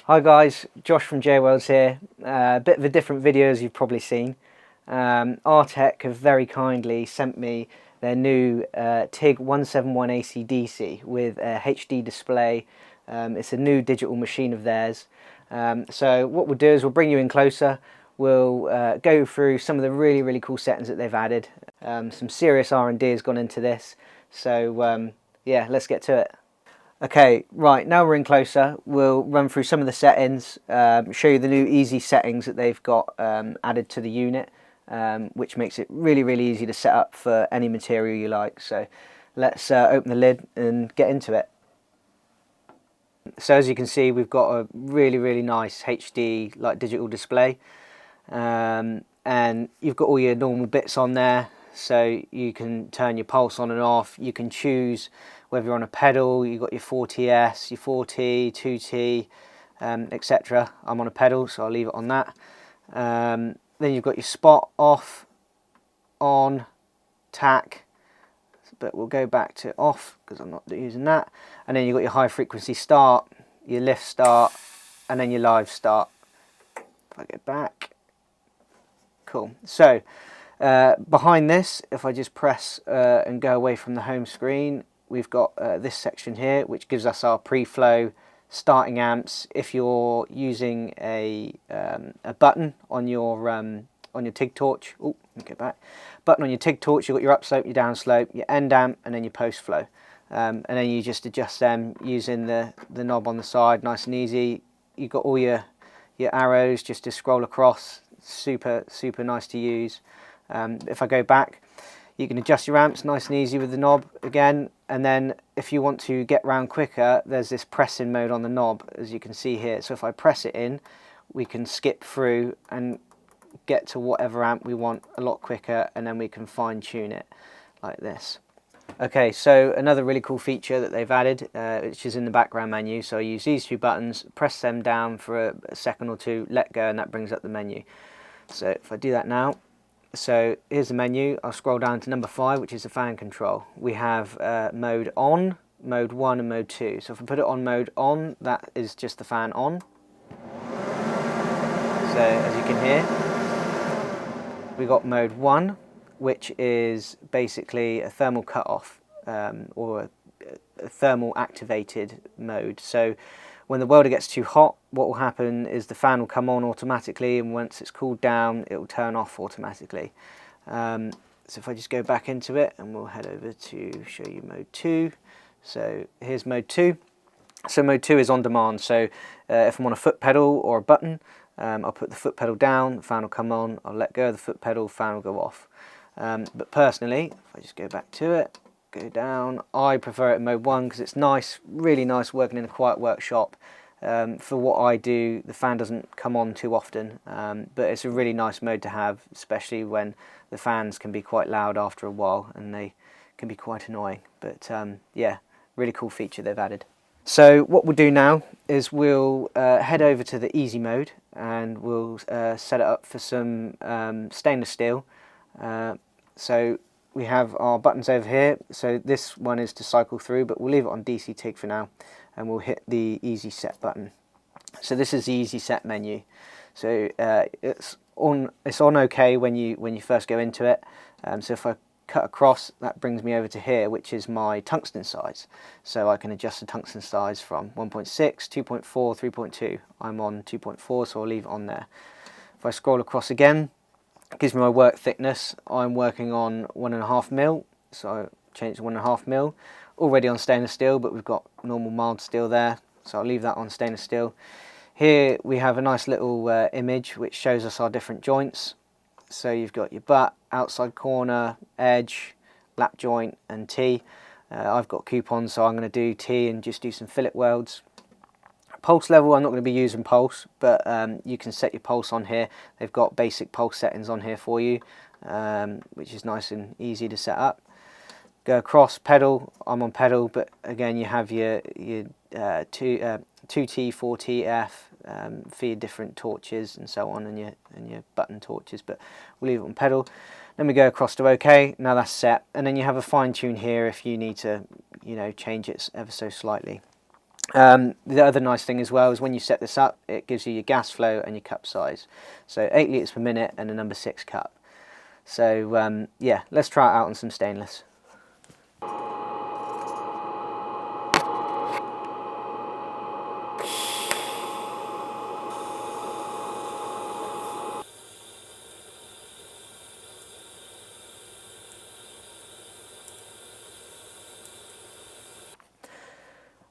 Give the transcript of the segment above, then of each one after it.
Hi guys, Josh from Jweldz here. A bit of a different video as you've probably seen. rtech have very kindly sent me their new TIG 171 AC/DC with a HD display. It's a new digital machine of theirs. So what we'll do is we'll bring you in closer. We'll go through some of the really cool settings that they've added. Some serious R&D has gone into this. So yeah, let's get to it. Okay, right, now we're in closer, we'll run through some of the settings, show you the new easy settings that they've got added to the unit, which makes it really easy to set up for any material you like. So let's open the lid and get into it. So as you can see, we've got a really nice HD like digital display, and you've got all your normal bits on there. So you can turn your pulse on and off. You can choose whether you're on a pedal. You've got your 4TS, your 4T, 2T, etc. I'm on a pedal, so I'll leave it on that. Then you've got your spot, off, on, tack, but we'll go back to off because I'm not using that. And then you've got your high frequency start, your lift start, and then your live start. If I go back, cool. So behind this, if I just press and go away from the home screen, we've got this section here, which gives us our pre-flow starting amps. If you're using a button on your TIG torch, oh, let me go back. Button on your TIG torch, you've got your upslope, your downslope, your end amp, and then your post flow. And then you just adjust them using the knob on the side, nice and easy. You've got all your arrows just to scroll across. Super nice to use. If I go back, you can adjust your amps nice and easy with the knob again, and then if you want to get round quicker, there's this press in mode on the knob, as you can see here. So if I press it in, we can skip through and get to whatever amp we want a lot quicker, and then we can fine tune it like this. Okay, so another really cool feature that they've added, which is in the background menu. So I use these two buttons, press them down for a second or two, let go, and that brings up the menu. So if I do that now, so here's the menu. I'll scroll down to number 5, which is the fan control. We have mode on, mode 1 and mode 2. So if I put it on mode on, that is just the fan on. So as you can hear, we got mode 1, which is basically a thermal cutoff or a thermal activated mode. So when the welder gets too hot, what will happen is the fan will come on automatically, and once it's cooled down, it will turn off automatically. So if I just go back into it, and we'll head over to show you mode 2. So here's mode 2. So mode 2 is on demand. So if I'm on a foot pedal or a button, I'll put the foot pedal down, the fan will come on, I'll let go of the foot pedal, fan will go off. But personally, if I just go back to it, go down, I prefer it in mode 1 because it's nice, really nice working in a quiet workshop. For what I do, the fan doesn't come on too often, but it's a really nice mode to have, especially when the fans can be quite loud after a while and they can be quite annoying. But yeah, really cool feature they've added. So what we'll do now is we'll head over to the easy mode, and we'll set it up for some stainless steel. So we have our buttons over here. So this one is to cycle through, but we'll leave it on DC TIG for now, and we'll hit the easy set button. So this is the easy set menu. So it's on OK when you first go into it. So if I cut across, that brings me over to here, which is my tungsten size. So I can adjust the tungsten size from 1.6, 2.4, 3.2. I'm on 2.4, so I'll leave it on there. If I scroll across again, it gives me my work thickness. I'm working on 1.5 mil, so I change to 1.5 mil. Already on stainless steel, but we've got normal mild steel there, so I'll leave that on stainless steel. Here we have a nice little image which shows us our different joints. So you've got your butt, outside corner, edge, lap joint, and T. I've got coupons, so I'm going to do T and just do some fillet welds. Pulse level, I'm not going to be using pulse, but you can set your pulse on here. They've got basic pulse settings on here for you, which is nice and easy to set up. Go across pedal, I'm on pedal, but again you have your 2T, 4TF for your different torches and so on, and your button torches, but we'll leave it on pedal. Then we go across to OK. Now that's set, and then you have a fine tune here if you need to, change it ever so slightly. The other nice thing as well is when you set this up, it gives you your gas flow and your cup size. So 8 litres per minute and a number 6 cup. So yeah, let's try it out on some stainless.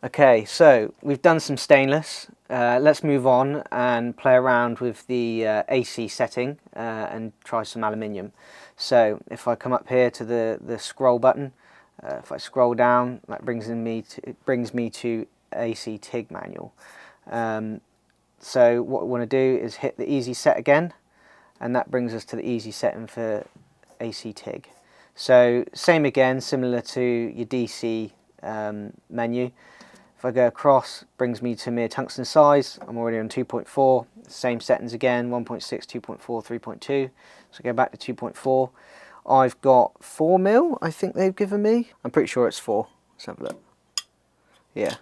Okay, so we've done some stainless. Let's move on and play around with the AC setting and try some aluminium. So if I come up here to the scroll button, if I scroll down, that brings me to AC TIG manual. So what we want to do is hit the easy set again, and that brings us to the easy setting for AC TIG. So same again, similar to your DC menu. If I go across, brings me to mere tungsten size. I'm already on 2.4. Same settings again, 1.6, 2.4, 3.2. So go back to 2.4. I've got 4 mil, I think they've given me. I'm pretty sure it's 4. Let's have a look. Yeah.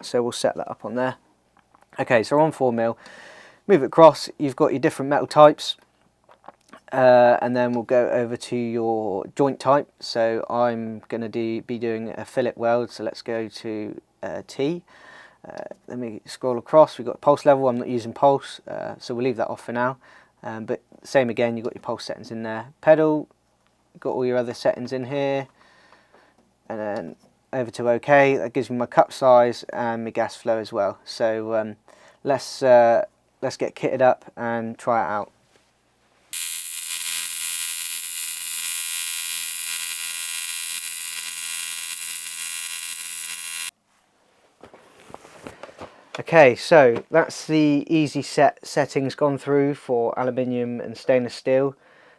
So we'll set that up on there. Okay, so we're on 4 mil. Move it across, you've got your different metal types. And then we'll go over to your joint type. So I'm going to be doing a fillet weld, so let's go to T. Let me scroll across, we've got pulse level. I'm not using pulse, so we'll leave that off for now. But same again, you've got your pulse settings in there. Pedal, you've got all your other settings in here. And then over to OK, that gives me my cup size and my gas flow as well. So let's get kitted up and try it out. Okay, so that's the easy settings gone through for aluminium and stainless steel.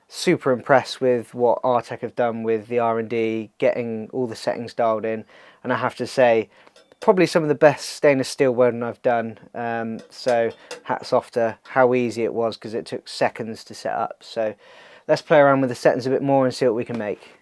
Super impressed with what Artec have done with the R&D, getting all the settings dialed in, and I have to say, probably some of the best stainless steel welding I've done. So hats off to how easy it was, because it took seconds to set up. So let's play around with the settings a bit more and see what we can make.